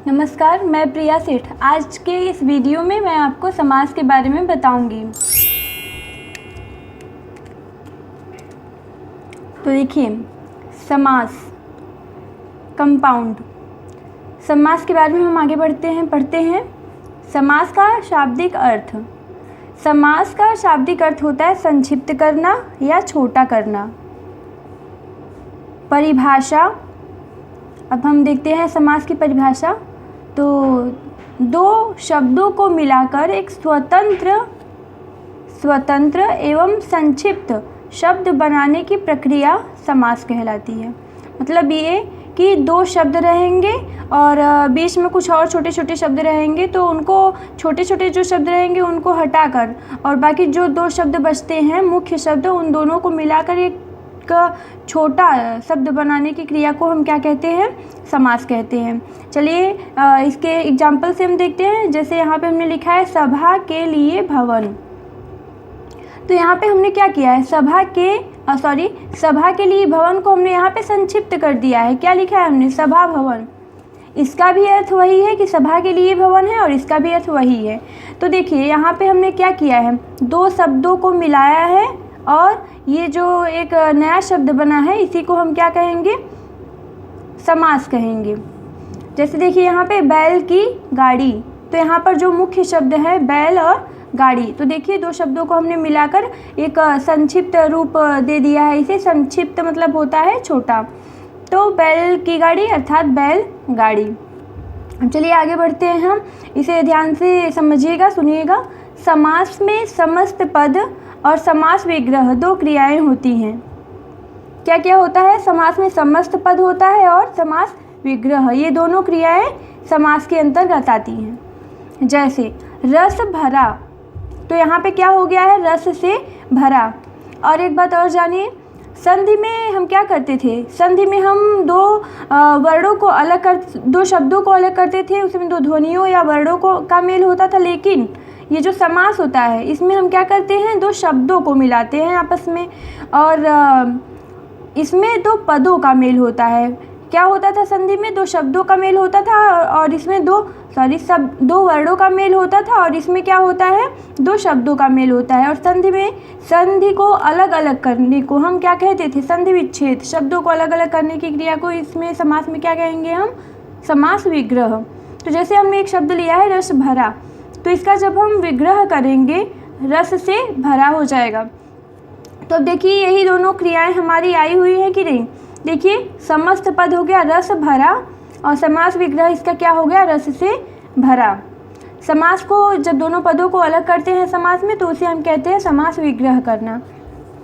नमस्कार, मैं प्रिया सेठ। आज के इस वीडियो में मैं आपको समास के बारे में बताऊंगी। तो देखिए, समास, कंपाउंड। समास के बारे में हम आगे पढ़ते हैं। समास का शाब्दिक अर्थ। समास का शाब्दिक अर्थ होता है संक्षिप्त करना या छोटा करना। परिभाषा, अब हम देखते हैं समास की परिभाषा। तो दो शब्दों को मिलाकर एक स्वतंत्र एवं संक्षिप्त शब्द बनाने की प्रक्रिया समास कहलाती है। मतलब ये कि दो शब्द रहेंगे और बीच में कुछ और छोटे छोटे शब्द रहेंगे, तो उनको छोटे छोटे जो शब्द रहेंगे उनको हटाकर और बाकी जो दो शब्द बचते हैं मुख्य शब्द, उन दोनों को मिलाकर एक छोटा शब्द बनाने की क्रिया को हम क्या कहते हैं? समास कहते हैं। चलिए इसके एग्जाम्पल से हम देखते हैं। जैसे यहाँ पे हमने लिखा है सभा के लिए भवन। तो यहाँ पे हमने क्या किया है? सभा के लिए भवन को हमने यहाँ पे संक्षिप्त कर दिया है। क्या लिखा है हमने? सभा भवन। इसका भी अर्थ वही है कि सभा के लिए भवन है और इसका भी अर्थ वही है। तो देखिए यहाँ पे हमने क्या किया है? दो शब्दों को मिलाया है और ये जो एक नया शब्द बना है इसी को हम क्या कहेंगे? समास कहेंगे। जैसे देखिए यहाँ पे बैल की गाड़ी, तो यहाँ पर जो मुख्य शब्द है बैल और गाड़ी, तो देखिए दो शब्दों को हमने मिलाकर एक संक्षिप्त रूप दे दिया है। इसे संक्षिप्त मतलब होता है छोटा। तो बैल की गाड़ी अर्थात बैल गाड़ी। चलिए आगे बढ़ते हैं हम। इसे ध्यान से समझिएगा, सुनिएगा। समास में समस्त पद और समास विग्रह दो क्रियाएं होती हैं। क्या क्या होता है? समास में समस्त पद होता है और समास विग्रह, ये दोनों क्रियाएं समास के अंतर्गत आती हैं। जैसे रस भरा, तो यहाँ पे क्या हो गया है? रस से भरा। और एक बात और जानिए, संधि में हम क्या करते थे? संधि में हम दो वर्णों को दो शब्दों को अलग करते थे, उसमें दो ध्वनियों या वर्णों का मेल होता था। लेकिन ये जो समास होता है इसमें हम क्या करते हैं? दो शब्दों को मिलाते हैं आपस में और इसमें दो पदों का मेल होता है। क्या होता था? संधि में दो शब्दों का मेल होता था और इसमें दो वर्णों का मेल होता था और इसमें क्या होता है? दो शब्दों का मेल होता है। और संधि में संधि को अलग अलग करने को हम क्या कहते थे? संधि विच्छेद। शब्दों को अलग अलग करने की क्रिया को इसमें समास में क्या कहेंगे हम? समास विग्रह। तो जैसे हमने एक शब्द लिया है रस भरा, तो इसका जब हम विग्रह करेंगे रस से भरा हो जाएगा। तो अब देखिए यही दोनों क्रियाएं हमारी आई हुई है कि नहीं? देखिए समस्त पद हो गया रस भरा और समास विग्रह इसका क्या हो गया? रस से भरा। समास को जब दोनों पदों को अलग करते हैं समास में, तो उसे हम कहते हैं समास विग्रह करना।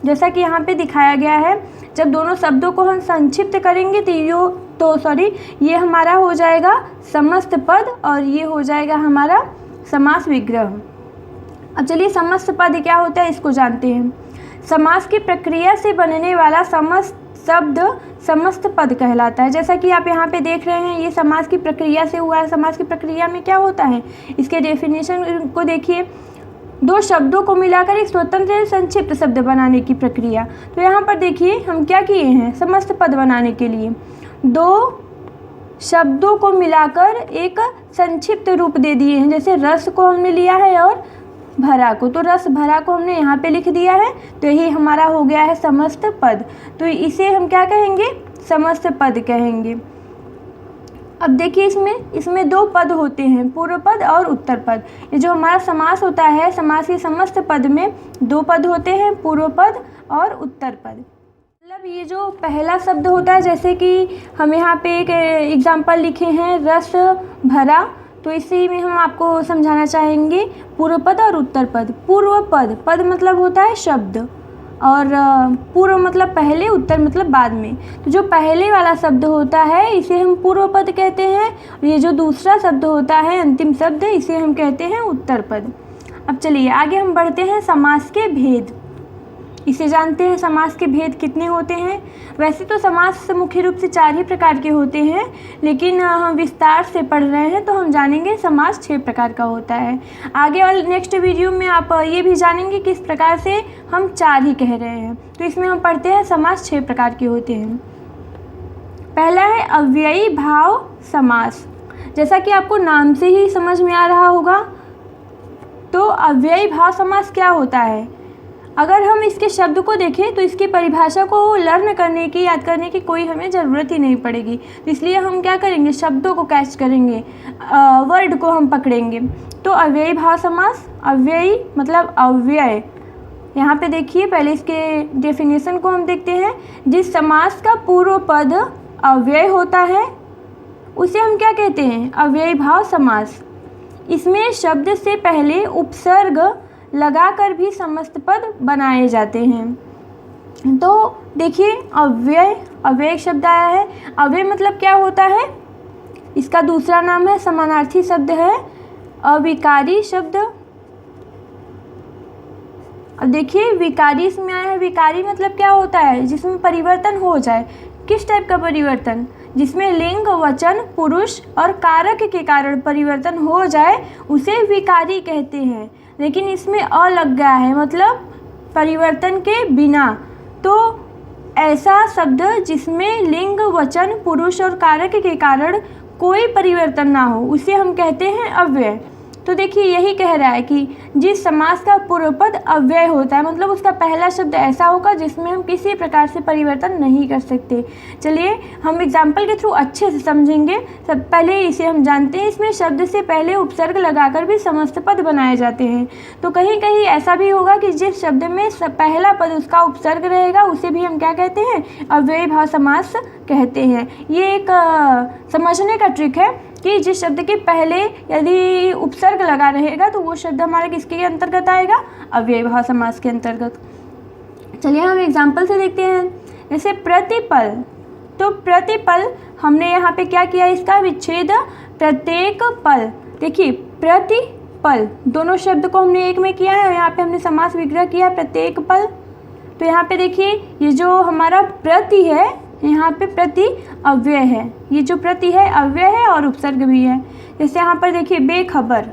जैसा कि यहाँ पे दिखाया गया है, जब दोनों शब्दों को हम संक्षिप्त करेंगे तो ये हमारा हो जाएगा समस्त पद और ये हो जाएगा हमारा समास विग्रह। अब चलिए समस्त पद क्या होता है इसको जानते हैं। समास की प्रक्रिया से बनने वाला समस्त शब्द समस्त पद कहलाता है। जैसा कि आप यहाँ पे देख रहे हैं, ये समास की प्रक्रिया से हुआ है। समास की प्रक्रिया में क्या होता है? इसके डेफिनेशन को देखिए। दो शब्दों को मिलाकर एक स्वतंत्र संक्षिप्त शब्द बनाने की प्रक्रिया। तो यहाँ पर देखिए हम क्या किए हैं? समस्त पद बनाने के लिए दो शब्दों को मिलाकर एक संक्षिप्त रूप दे दिए हैं। जैसे रस को हमने लिया है और भरा को, तो रस भरा को हमने यहाँ पे लिख दिया है, तो यही हमारा हो गया है समस्त पद। तो इसे हम क्या कहेंगे? समस्त पद कहेंगे। अब देखिए इसमें दो पद होते हैं, पूर्व पद और उत्तर पद। ये जो हमारा समास होता है, समास के समस्त पद में दो पद होते हैं, पूर्व पद और उत्तर पद। मतलब ये जो पहला शब्द होता है, जैसे कि हम यहाँ पे एक एग्जाम्पल लिखे हैं रस भरा, तो इसी में हम आपको समझाना चाहेंगे पूर्व पद और उत्तर पद। पूर्व पद मतलब होता है शब्द और पूर्व मतलब पहले, उत्तर मतलब बाद में। तो जो पहले वाला शब्द होता है इसे हम पूर्व पद कहते हैं और ये जो दूसरा शब्द होता है अंतिम शब्द, इसे हम कहते हैं उत्तर पद। अब चलिए आगे हम बढ़ते हैं समास के भेद। इसे जानते हैं समास के भेद कितने होते हैं। वैसे तो समास मुख्य रूप से 4 ही प्रकार के होते हैं, लेकिन हम विस्तार से पढ़ रहे हैं तो हम जानेंगे समास 6 प्रकार का होता है। आगे वाले नेक्स्ट वीडियो में आप ये भी जानेंगे किस प्रकार से हम 4 ही कह रहे हैं। तो इसमें हम पढ़ते हैं समास 6 प्रकार के होते हैं। पहला है अव्ययी भाव समास। जैसा कि आपको नाम से ही समझ में आ रहा होगा, तो अव्ययी भाव समास क्या होता है। अगर हम इसके शब्द को देखें तो इसकी परिभाषा को लर्न करने की, याद करने की कोई हमें ज़रूरत ही नहीं पड़ेगी। तो इसलिए हम क्या करेंगे, शब्दों को कैच करेंगे, वर्ड को हम पकड़ेंगे। तो अव्ययी भाव समास, अव्ययी मतलब अव्यय। यहाँ पे देखिए, पहले इसके डेफिनेशन को हम देखते हैं। जिस समास का पूर्व पद अव्यय होता है उसे हम क्या कहते हैं, अव्ययी भाव समास। इसमें शब्द से पहले उपसर्ग लगाकर भी समस्त पद बनाए जाते हैं। तो देखिए, अव्यय, अव्यय शब्द आया है। अव्यय मतलब क्या होता है, इसका दूसरा नाम है, समानार्थी शब्द है अविकारी शब्द। अब देखिए, विकारी इसमें आया है। विकारी मतलब क्या होता है, जिसमें परिवर्तन हो जाए। किस टाइप का परिवर्तन, जिसमें लिंग, वचन, पुरुष और कारक के कारण परिवर्तन हो जाए उसे विकारी कहते हैं। लेकिन इसमें अ लग गया है, मतलब परिवर्तन के बिना। तो ऐसा शब्द जिसमें लिंग, वचन, पुरुष और कारक के कारण कोई परिवर्तन ना हो उसे हम कहते हैं अव्यय। तो देखिए, यही कह रहा है कि जिस समास का पूर्व पद अव्यय होता है, मतलब उसका पहला शब्द ऐसा होगा जिसमें हम किसी प्रकार से परिवर्तन नहीं कर सकते। चलिए हम एग्जाम्पल के थ्रू अच्छे से समझेंगे। सब पहले इसे हम जानते हैं, इसमें शब्द से पहले उपसर्ग लगाकर भी समस्त पद बनाए जाते हैं। तो कहीं कहीं ऐसा भी होगा कि जिस शब्द में पहला पद उसका उपसर्ग रहेगा उसे भी हम क्या कहते हैं, अव्ययी भाव समास कहते हैं। ये एक समझने का ट्रिक है कि जिस शब्द के पहले यदि उपसर्ग लगा रहेगा तो वो शब्द हमारा किसके अंतर्गत आएगा, अव्ययी भाव समास के अंतर्गत। चलिए हम एग्जाम्पल से देखते हैं। जैसे प्रतिपल, तो प्रतिपल हमने यहाँ पे क्या किया, इसका विच्छेद प्रत्येक पल। देखिए, प्रतिपल दोनों शब्द को हमने एक में किया है और यहाँ पे हमने समास विग्रह किया प्रत्येक पल। तो यहाँ पे देखिए, ये जो हमारा प्रति है, यहाँ पे प्रति अव्यय है। ये जो प्रति है अव्यय है और उपसर्ग भी है। जैसे यहाँ पर देखिए बेखबर,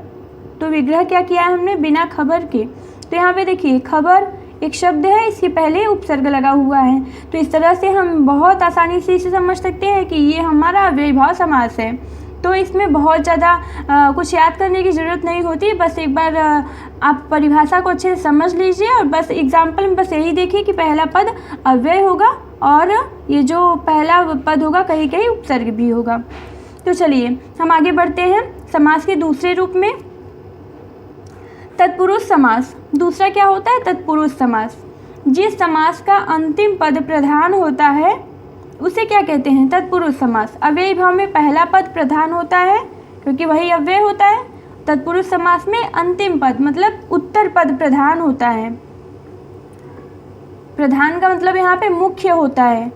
तो विग्रह क्या किया है हमने, बिना खबर के। तो यहाँ पे देखिए खबर एक शब्द है, इसके पहले उपसर्ग लगा हुआ है। तो इस तरह से हम बहुत आसानी से इसे समझ सकते हैं कि ये हमारा अव्ययी भाव समास है। तो इसमें बहुत ज़्यादा कुछ याद करने की ज़रूरत नहीं होती। बस एक बार आप परिभाषा को अच्छे से समझ लीजिए और बस एग्जाम्पल में बस यही देखिए कि पहला पद अव्यय होगा और ये जो पहला पद होगा कहीं कहीं उपसर्ग भी होगा। तो चलिए हम आगे बढ़ते हैं समास के दूसरे रूप में, तत्पुरुष समास। दूसरा क्या होता है, तत्पुरुष समास। जिस समास का अंतिम पद प्रधान होता है उसे क्या कहते हैं, तत्पुरुष समास। अव्ययी भाव में पहला पद प्रधान होता है क्योंकि वही अव्यय होता है। तत्पुरुष समास में अंतिम पद मतलब उत्तर पद प्रधान होता है। प्रधान का मतलब यहाँ पे मुख्य होता है।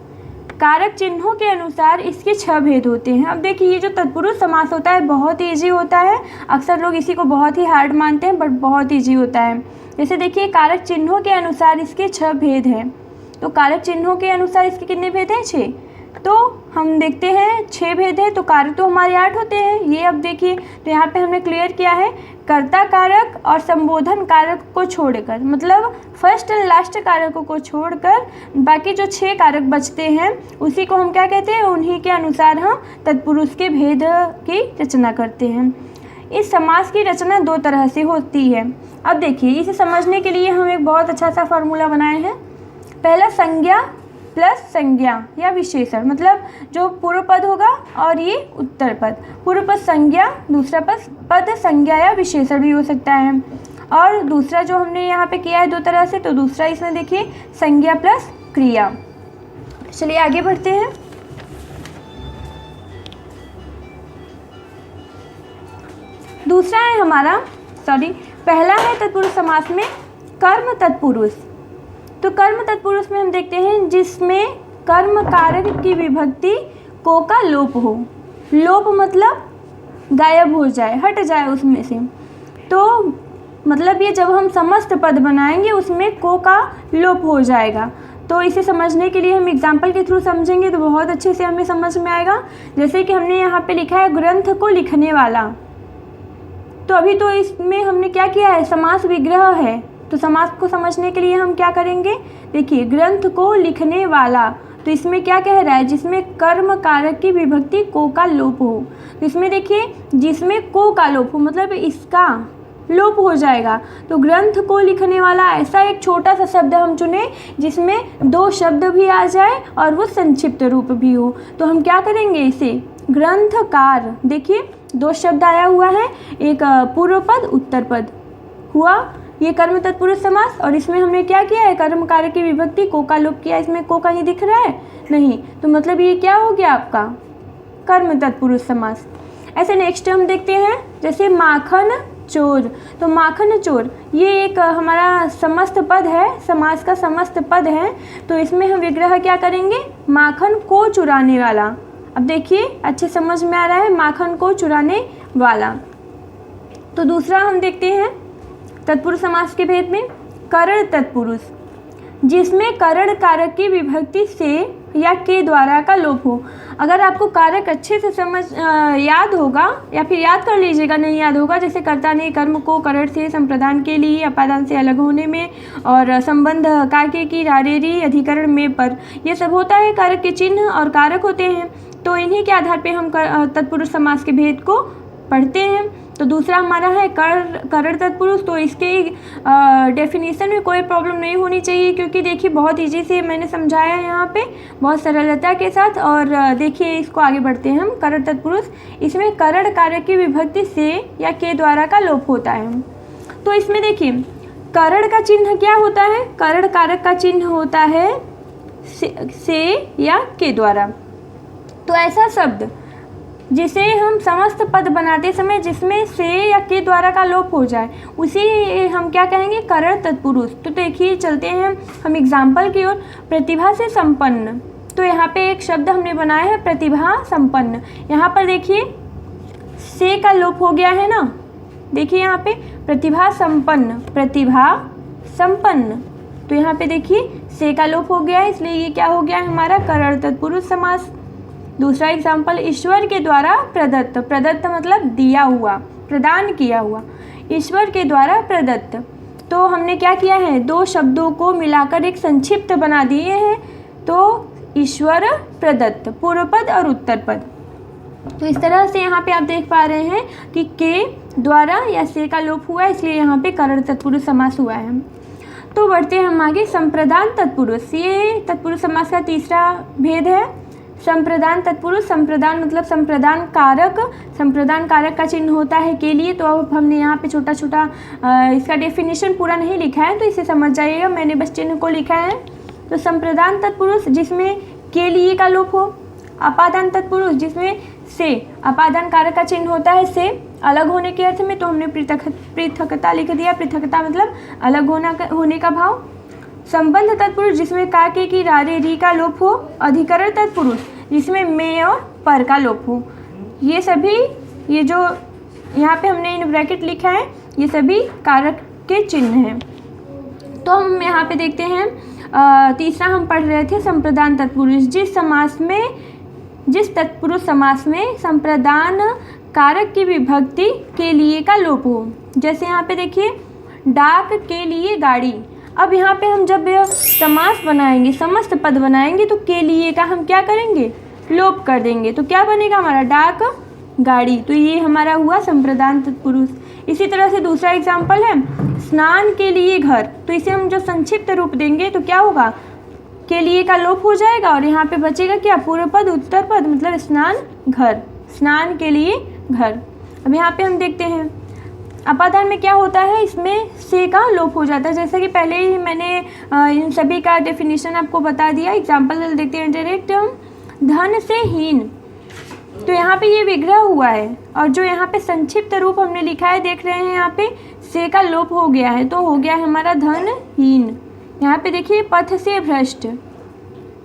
कारक चिन्हों के अनुसार इसके 6 भेद होते हैं। अब देखिए, ये जो तत्पुरुष समास होता है बहुत ईजी होता है। अक्सर लोग इसी को बहुत ही हार्ड मानते हैं, बट बहुत ईजी होता है। जैसे देखिए, कारक चिन्हों के अनुसार इसके 6 भेद हैं। तो कारक चिन्हों के अनुसार इसके कितने भेद हैं, 6। तो हम देखते हैं 6 भेद है, तो कारक तो हमारे 8 होते हैं। ये अब देखिए, तो यहाँ पे हमने क्लियर किया है, कर्ता कारक और संबोधन कारक को छोड़कर, मतलब फर्स्ट एंड लास्ट कारकों को छोड़कर बाकी जो 6 कारक बचते हैं उसी को हम क्या कहते हैं, उन्हीं के अनुसार हम तत्पुरुष के भेद की रचना करते हैं। इस समास की रचना 2 तरह से होती है। अब देखिए, इसे समझने के लिए हम एक बहुत अच्छा सा फॉर्मूला बनाए हैं। पहला संज्ञा प्लस संज्ञा या विशेषण, मतलब जो पूर्व पद होगा और ये उत्तर पद। पूर्व पद संज्ञा, दूसरा पद संज्ञा या विशेषण भी हो सकता है। और दूसरा जो हमने यहाँ पे किया है 2 तरह से, तो दूसरा इसमें देखिए संज्ञा प्लस क्रिया। चलिए आगे बढ़ते हैं। दूसरा है हमारा, पहला है तत्पुरुष समास में कर्म तत्पुरुष। तो कर्म तत्पुरुष में हम देखते हैं जिसमें कर्म कारक की विभक्ति को का लोप हो। लोप मतलब गायब हो जाए, हट जाए उसमें से। तो मतलब ये जब हम समस्त पद बनाएंगे उसमें को का लोप हो जाएगा। तो इसे समझने के लिए हम एग्जाम्पल के थ्रू समझेंगे तो बहुत अच्छे से हमें समझ में आएगा। जैसे कि हमने यहाँ पे लिखा है ग्रंथ को लिखने वाला, तो अभी तो इसमें हमने क्या किया है, समास विग्रह है। तो समास को समझने के लिए हम क्या करेंगे, देखिए ग्रंथ को लिखने वाला, तो इसमें क्या कह रहा है, जिसमें कर्म कारक की विभक्ति को का लोप हो। तो इसमें देखिए जिसमें को का लोप हो मतलब इसका लोप हो जाएगा। तो ग्रंथ को लिखने वाला ऐसा एक छोटा सा शब्द हम चुने जिसमें दो शब्द भी आ जाए और वो संक्षिप्त रूप भी हो। तो हम क्या करेंगे, इसे ग्रंथकार, देखिए दो शब्द आया हुआ है, एक पूर्व पद उत्तर पद हुआ, ये कर्म तत्पुरुष समास। और इसमें हमने क्या किया है, कर्म कारक की विभक्ति को का लोप किया। इसमें को कहीं दिख रहा है नहीं, तो मतलब ये क्या हो गया आपका कर्म तत्पुरुष समास। ऐसे नेक्स्ट हम देखते हैं जैसे माखन चोर। तो माखन चोर ये एक हमारा समस्त पद है, समास का समस्त पद है। तो इसमें हम विग्रह क्या करेंगे, माखन को चुराने वाला। अब देखिए अच्छे समझ में आ रहा है, माखन को चुराने वाला। तो दूसरा हम देखते हैं तत्पुरुष समास के भेद में करण तत्पुरुष, जिसमें करण कारक की विभक्ति से या के द्वारा का लोप हो। अगर आपको कारक अच्छे से याद होगा या फिर याद कर लीजिएगा, नहीं याद होगा, जैसे कर्ता ने कर्म को करण से संप्रदान के लिए अपादान से अलग होने में और संबंध काके की रारेरी अधिकरण में पर, ये सब होता है, कारक के चिन्ह और कारक होते हैं। तो इन्हीं के आधार पे हम तत्पुरुष समास के भेद को पढ़ते हैं। तो दूसरा हमारा है करण तत्पुरुष। तो इसके डेफिनेशन में कोई प्रॉब्लम नहीं होनी चाहिए, क्योंकि देखिए बहुत इजी से मैंने समझाया है यहाँ पे बहुत सरलता के साथ। और देखिए इसको आगे बढ़ते हैं हम। करण तत्पुरुष, इसमें करण कारक की विभक्ति से या के द्वारा का लोप होता है। तो इसमें देखिए करण का चिन्ह क्या होता है, करण कारक का चिन्ह होता है से या के द्वारा। तो ऐसा शब्द जिसे हम समस्त पद बनाते समय जिसमें से या के द्वारा का लोप हो जाए, उसी हम क्या कहेंगे, करण तत्पुरुष। तो देखिए चलते हैं हम एग्जाम्पल की ओर। प्रतिभा से संपन्न, तो यहाँ पे एक शब्द हमने बनाया है प्रतिभा संपन्न। यहाँ पर देखिए से का लोप हो गया है ना, देखिए यहाँ पे प्रतिभा संपन्न, प्रतिभा संपन्न। तो यहाँ पे देखिए से का लोप हो गया है, इसलिए ये क्या हो गया है हमारा करण तत्पुरुष समास। दूसरा एग्जाम्पल ईश्वर के द्वारा प्रदत्त, प्रदत्त मतलब दिया हुआ, प्रदान किया हुआ, ईश्वर के द्वारा प्रदत्त। तो हमने क्या किया है, दो शब्दों को मिलाकर एक संक्षिप्त बना दिए हैं। तो ईश्वर प्रदत्त, पूर्व पद और उत्तर पद। तो इस तरह से यहाँ पे आप देख पा रहे हैं कि के द्वारा या से का लोप हुआ है, इसलिए यहाँ पे करण तत्पुरुष समास हुआ है। तो बढ़ते हैं हम आगे, संप्रदान तत्पुरुष। ये तत्पुरुष समास का तीसरा भेद है। संप्रदान तत्पुरुष, संप्रदान मतलब संप्रदान कारक, संप्रदान कारक का चिन्ह होता है के लिए। तो अब हमने यहाँ पे छोटा छोटा इसका डेफिनेशन पूरा नहीं लिखा है, तो इसे समझ जाइएगा, मैंने बस चिन्ह को लिखा है। तो संप्रदान तत्पुरुष जिसमें के लिए का लोप हो। अपादान तत्पुरुष जिसमें से अपादान कारक का चिन्ह होता है से, अलग होने के अर्थ में। तो हमने पृथकता लिख दिया, पृथकता मतलब अलग होने का भाव। संबंध तत्पुरुष जिसमें काके की रारे री का लोप हो। अधिकरण तत्पुरुष जिसमें में और पर का लोप हो। ये सभी, ये जो यहाँ पे हमने इन ब्रैकेट लिखा है, ये सभी कारक के चिन्ह हैं। तो हम यहाँ पे देखते हैं तीसरा हम पढ़ रहे थे संप्रदान तत्पुरुष, जिस तत्पुरुष समास में संप्रदान कारक की विभक्ति के लिए का लोप हो। जैसे यहाँ पे देखिए डाक के लिए गाड़ी। अब यहाँ पे हम जब समास बनाएंगे, समस्त पद बनाएंगे, तो के लिए का हम क्या करेंगे, लोप कर देंगे। तो क्या बनेगा हमारा, डाक गाड़ी। तो ये हमारा हुआ संप्रदान तत्पुरुष। इसी तरह से दूसरा एग्जाम्पल है स्नान के लिए घर। तो इसे हम जो संक्षिप्त रूप देंगे तो क्या होगा, के लिए का लोप हो जाएगा और यहाँ पे बचेगा क्या, पूर्व पद उत्तर पद, मतलब स्नान घर, स्नान के लिए घर। अब यहाँ पे हम देखते हैं अपादान में क्या होता है, इसमें से का लोप हो जाता है। जैसा कि पहले ही मैंने इन सभी का डेफिनेशन आपको बता दिया। एग्जाम्पल देखते हैं डायरेक्ट हम, धन से हीन। तो यहाँ पे ये विग्रह हुआ है और जो यहाँ पे संक्षिप्त रूप हमने लिखा है देख रहे हैं, यहाँ पे से का लोप हो गया है, तो हो गया है हमारा धनहीन। यहाँ पे देखिए पथ से भ्रष्ट,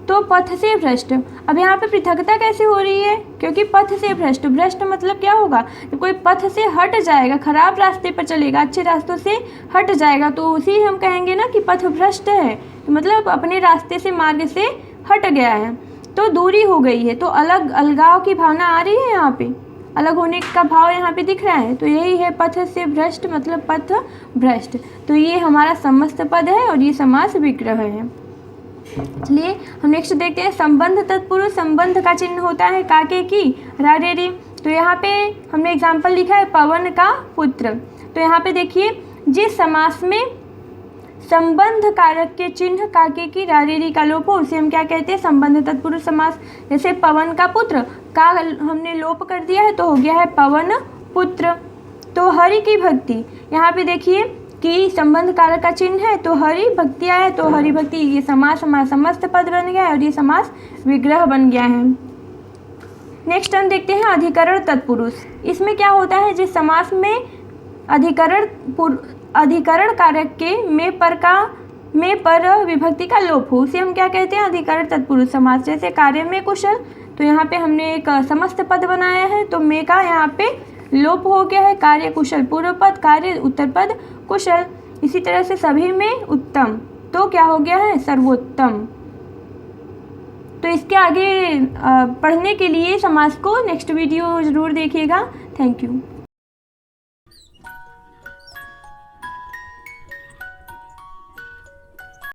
तो पथ से भ्रष्ट। अब यहाँ पे पृथकता कैसे हो रही है, क्योंकि पथ से भ्रष्ट, भ्रष्ट मतलब क्या होगा, तो कोई पथ से हट जाएगा, खराब रास्ते पर चलेगा, अच्छे रास्तों से हट जाएगा, तो उसी हम कहेंगे ना कि पथ भ्रष्ट है, मतलब अपने रास्ते से, मार्ग से हट गया है, तो दूरी हो गई है। तो अलगाव की भावना आ रही है, यहाँ पे अलग होने का भाव यहाँ पे दिख रहा है। तो यही है पथ से भ्रष्ट, मतलब पथ भ्रष्ट। तो ये हमारा समस्त पद है और ये समास विग्रह है। चलिए हम नेक्स्ट देखते हैं संबंध तत्पुरुष। संबंध का चिन्ह होता है काके की रारेरी। तो यहाँ पे हमने एग्जाम्पल लिखा है पवन का पुत्र। तो यहाँ पे देखिए जिस समास में संबंध कारक के चिन्ह काके की रारेरी का लोप हो उसे हम क्या कहते हैं, संबंध तत्पुरुष समास। जैसे पवन का पुत्र का हमने लोप कर दिया है तो हो गया है पवन पुत्र। तो हरि की भक्ति, यहाँ पे देखिए कि संबंध कारक का चिन्ह है तो हरि भक्ति आया, तो हरि भक्ति ये समास हमारा समस्त पद बन गया है और ये समास विग्रह बन गया है। नेक्स्ट हम देखते हैं अधिकरण तत्पुरुष। इसमें क्या होता है, जिस समास में अधिकरण कारक के में पर विभक्ति का लोप हो उसे हम क्या कहते हैं, अधिकरण तत्पुरुष समास। जैसे कार्य में कुशल, तो यहाँ पे हमने एक समस्त पद बनाया है तो में का यहाँ पे लोप हो गया है, कार्य कुशल पूर्व पद, कार्य उत्तर पद कुशल। इसी तरह से सभी में उत्तम, तो क्या हो गया है, सर्वोत्तम। तो इसके आगे पढ़ने के लिए समास को नेक्स्ट वीडियो ज़रूर देखिएगा। Thank you.